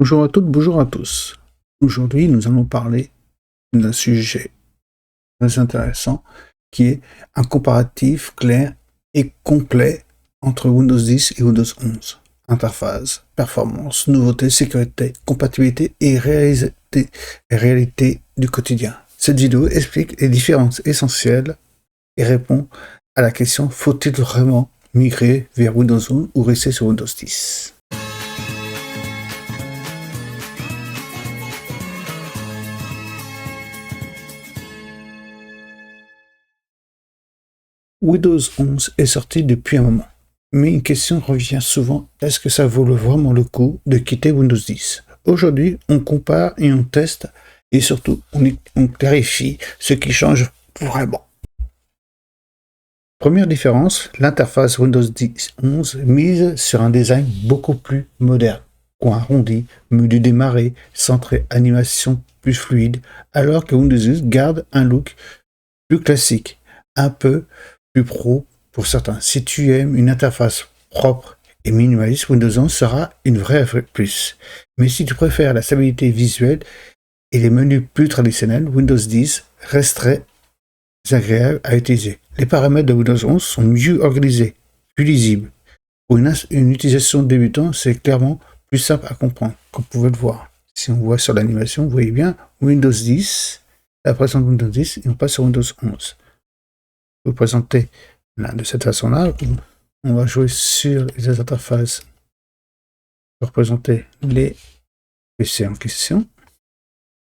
Bonjour à toutes, bonjour à tous. Aujourd'hui, nous allons parler d'un sujet très intéressant qui est un comparatif clair et complet entre Windows 10 et Windows 11. Interface, performance, nouveauté, sécurité, compatibilité et réalité du quotidien. Cette vidéo explique les différences essentielles et répond à la question: faut-il vraiment migrer vers Windows 11 ou rester sur Windows 10? Windows 11 est sorti depuis un moment, mais une question revient souvent: est-ce que ça vaut vraiment le coup de quitter Windows 10? Aujourd'hui, on compare et on teste, et surtout, on clarifie ce qui change vraiment. Première différence, l'interface Windows 10 11 mise sur un design beaucoup plus moderne. Coin arrondi, menu démarré, centré animation plus fluide, alors que Windows 10 garde un look plus classique, un peu plus pro pour certains. Si tu aimes une interface propre et minimaliste, Windows 11 sera une vraie plus. Mais si tu préfères la stabilité visuelle et les menus plus traditionnels, Windows 10 resterait agréable à utiliser. Les paramètres de Windows 11 sont mieux organisés, plus lisibles. Pour une utilisation débutant, c'est clairement plus simple à comprendre, comme vous pouvez le voir. Si on voit sur l'animation, vous voyez bien Windows 10, la présence de Windows 10, et on passe sur Windows 11. Vous présenter là, de cette façon-là. On va jouer sur les interfaces pour représenter les PC en question.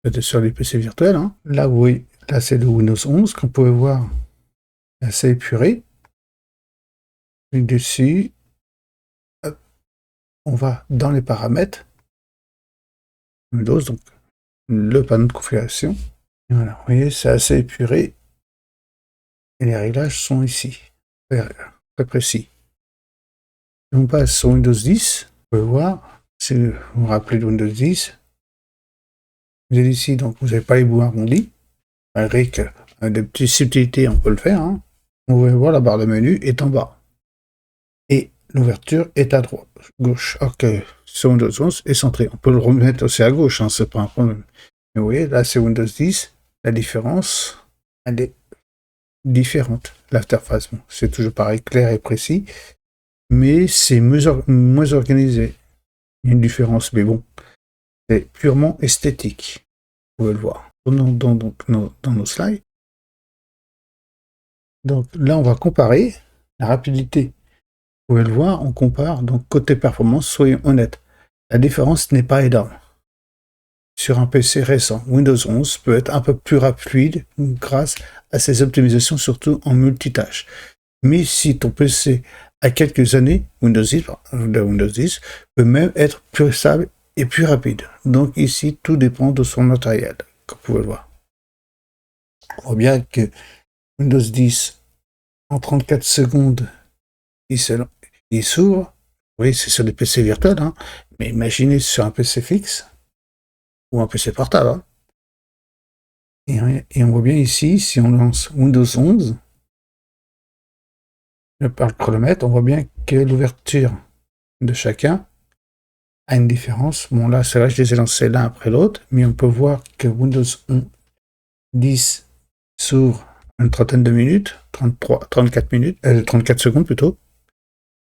Peut-être sur les PC virtuels. Hein. Là, oui, là c'est le Windows 11 qu'on pouvait voir assez épuré. Et dessus, hop, on va dans les paramètres Windows, donc le panneau de configuration. Et voilà, vous voyez, c'est assez épuré. Et les réglages sont ici, très précis. Si on passe sur Windows 10, vous pouvez voir, si vous vous rappelez de Windows 10, vous êtes ici, donc vous n'avez pas les bouts arrondis, malgré que des petites subtilités, on peut le faire. Hein. Vous pouvez voir la barre de menu est en bas. Et l'ouverture est à droite, gauche. Alors que sur Windows 11 est centré. On peut le remettre aussi à gauche, hein, c'est pas un problème. Mais vous voyez, là c'est Windows 10, la différence, elle est différente. L'interface, bon, c'est toujours pareil, clair et précis, mais c'est moins organisé. Il y a une différence, mais bon, c'est purement esthétique. Vous pouvez le voir. Dans nos slides. Donc là, on va comparer la rapidité. Vous pouvez le voir, on compare. Donc côté performance, soyons honnêtes, la différence n'est pas énorme. Sur un PC récent, Windows 11 peut être un peu plus rapide grâce à ses optimisations, surtout en multitâche. Mais si ton PC a quelques années, Windows 10 peut même être plus stable et plus rapide. Donc ici, tout dépend de son matériel, comme vous pouvez le voir. On voit bien que Windows 10, en 34 secondes, il s'ouvre. Oui, c'est sur des PC virtuels, hein, mais imaginez sur un PC fixe ou un PC portable. Hein. Et on voit bien ici, si on lance Windows 11, par le chronomètre, on voit bien que l'ouverture de chacun a une différence. Bon, là, c'est vrai, je les ai lancés l'un après l'autre, mais on peut voir que Windows 10 s'ouvre une trentaine de minutes, 34 secondes plutôt,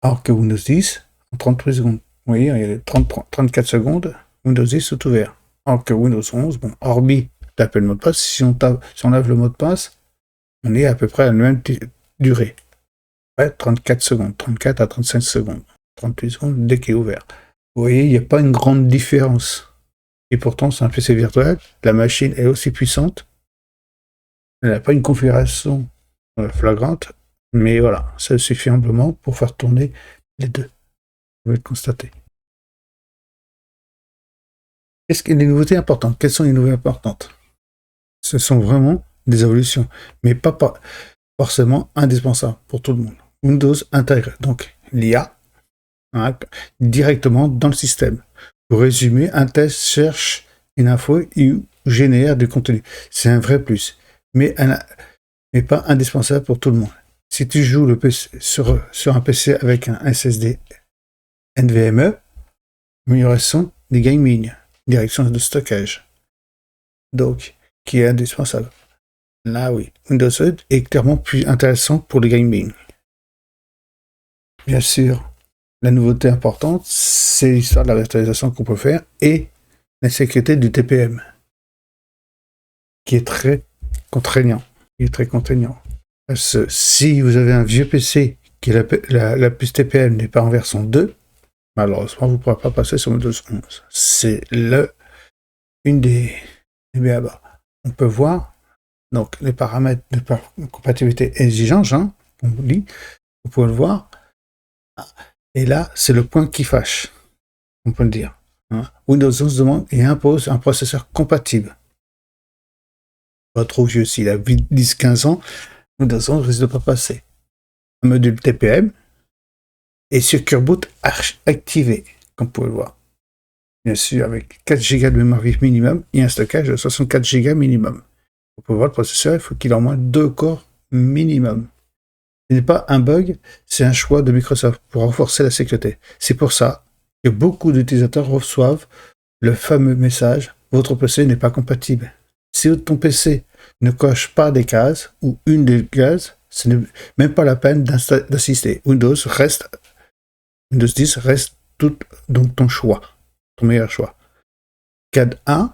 alors que Windows 10 en 33 secondes. Vous voyez, il y a 34 secondes, Windows 10 est ouvert. Alors que Windows 11, bon, hormis taper le mot de passe, si on lave le mot de passe, on est à peu près à la même durée. Ouais, 34 secondes, 34 à 35 secondes, 38 secondes dès qu'il est ouvert. Vous voyez, il n'y a pas une grande différence. Et pourtant, c'est un PC virtuel, la machine est aussi puissante, elle n'a pas une configuration flagrante, mais voilà, ça suffit amplement pour faire tourner les deux. Vous pouvez le constater. Qu'est-ce que les nouveautés importantes? Quelles sont les nouveautés importantes? Ce sont vraiment des évolutions, mais pas forcément indispensables pour tout le monde. Windows intègre donc l'IA directement dans le système. Pour résumer, un test cherche une info et génère du contenu. C'est un vrai plus, mais pas indispensable pour tout le monde. Si tu joues le PC, sur un PC avec un SSD NVMe, l'amélioration des gaming, direction de stockage. Donc, qui est indispensable. Là, oui, Windows 8 est clairement plus intéressant pour le gaming. Bien sûr, la nouveauté importante, c'est l'histoire de la virtualisation qu'on peut faire et la sécurité du TPM, qui est très contraignant. Parce que si vous avez un vieux PC qui la puce TPM n'est pas en version 2, malheureusement, vous ne pourrez pas passer sur Windows 11. C'est une des BABA. On peut voir donc les paramètres de compatibilité exigeants, hein, on vous dit, vous pouvez le voir. Et là, c'est le point qui fâche, on peut le dire. Hein. Windows 11 demande et impose un processeur compatible. Pas trop vieux, s'il a 10-15 ans, Windows 11 risque de ne pas passer. Un module TPM et Secure Boot activé, comme vous pouvez le voir. Bien sûr, avec 4 Go de mémoire vive minimum et un stockage de 64 Go minimum. Vous pouvez voir le processeur, il faut qu'il ait au moins 2 corps minimum. Ce n'est pas un bug, c'est un choix de Microsoft pour renforcer la sécurité. C'est pour ça que beaucoup d'utilisateurs reçoivent le fameux message « Votre PC n'est pas compatible ». Si ton PC ne coche pas des cases ou une des cases, ce n'est même pas la peine d'assister. Windows 10 reste tout donc ton choix, ton meilleur choix. CAD 1,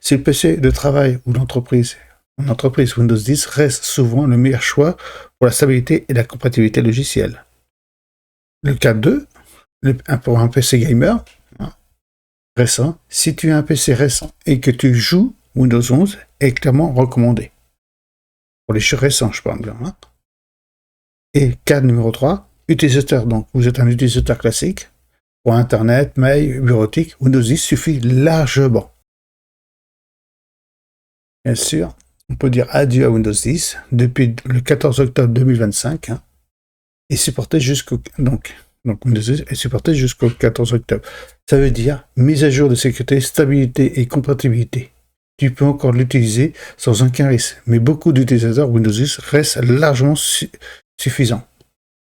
si le PC de travail ou l'entreprise, Windows 10 reste souvent le meilleur choix pour la stabilité et la compatibilité logicielle. Le cas 2, pour un PC gamer récent, si tu as un PC récent et que tu joues, Windows 11 est clairement recommandé. Pour les jeux récents, je parle bien. Hein. Et cas numéro 3, utilisateur. Donc, vous êtes un utilisateur classique. Pour Internet, mail, bureautique, Windows 10 suffit largement. Bien sûr, on peut dire adieu à Windows 10 depuis le 14 octobre 2025 hein, et supporté jusqu'au donc Windows 10 est supporté jusqu'au 14 octobre. Ça veut dire mise à jour de sécurité, stabilité et compatibilité. Tu peux encore l'utiliser sans aucun risque, mais beaucoup d'utilisateurs Windows 10 restent largement suffisants.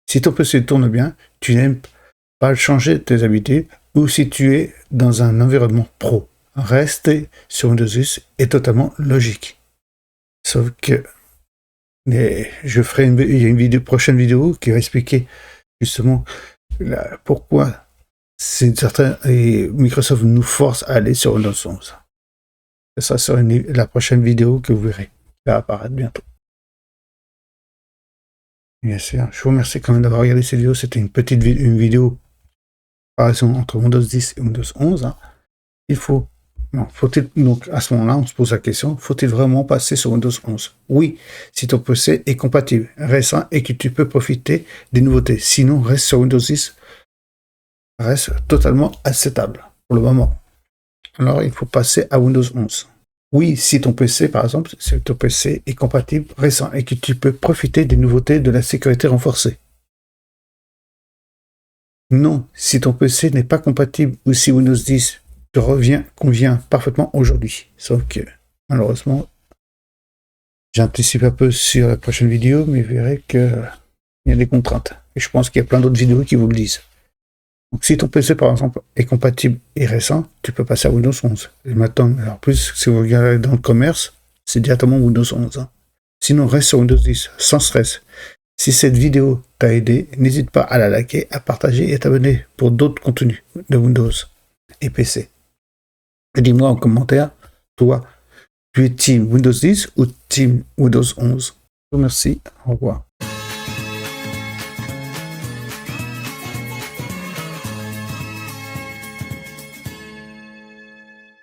Si ton PC tourne bien, tu n'aimes pas changer tes habitudes ou si tu es dans un environnement pro. Rester sur Windows 10 est totalement logique. Sauf que je ferai une prochaine vidéo qui va expliquer justement pourquoi Microsoft nous force à aller sur Windows 11. Ça sera la prochaine vidéo que vous verrez. Qui va apparaître bientôt. Bien sûr, je vous remercie quand même d'avoir regardé cette vidéo. C'était une vidéo comparaison entre Windows 10 et Windows 11. Hein. Donc à ce moment-là, on se pose la question, faut-il vraiment passer sur Windows 11? Oui, si ton PC est compatible, récent et que tu peux profiter des nouveautés. Sinon, reste sur Windows 10, reste totalement acceptable pour le moment. Alors, il faut passer à Windows 11. Oui, si ton PC, par exemple, si ton PC est compatible, récent et que tu peux profiter des nouveautés de la sécurité renforcée. Non, si ton PC n'est pas compatible ou si Windows 10 convient parfaitement aujourd'hui. Sauf que, malheureusement, j'anticipe un peu sur la prochaine vidéo, mais vous verrez qu'il y a des contraintes. Et je pense qu'il y a plein d'autres vidéos qui vous le disent. Donc, si ton PC, par exemple, est compatible et récent, tu peux passer à Windows 11. Et maintenant, alors plus, si vous regardez dans le commerce, c'est directement Windows 11. Hein. Sinon, reste sur Windows 10, sans stress. Si cette vidéo t'a aidé, n'hésite pas à la liker, à partager et à t'abonner pour d'autres contenus de Windows et PC. Et dis-moi en commentaire, toi, tu es Team Windows 10 ou Team Windows 11 ? Je vous remercie, au revoir.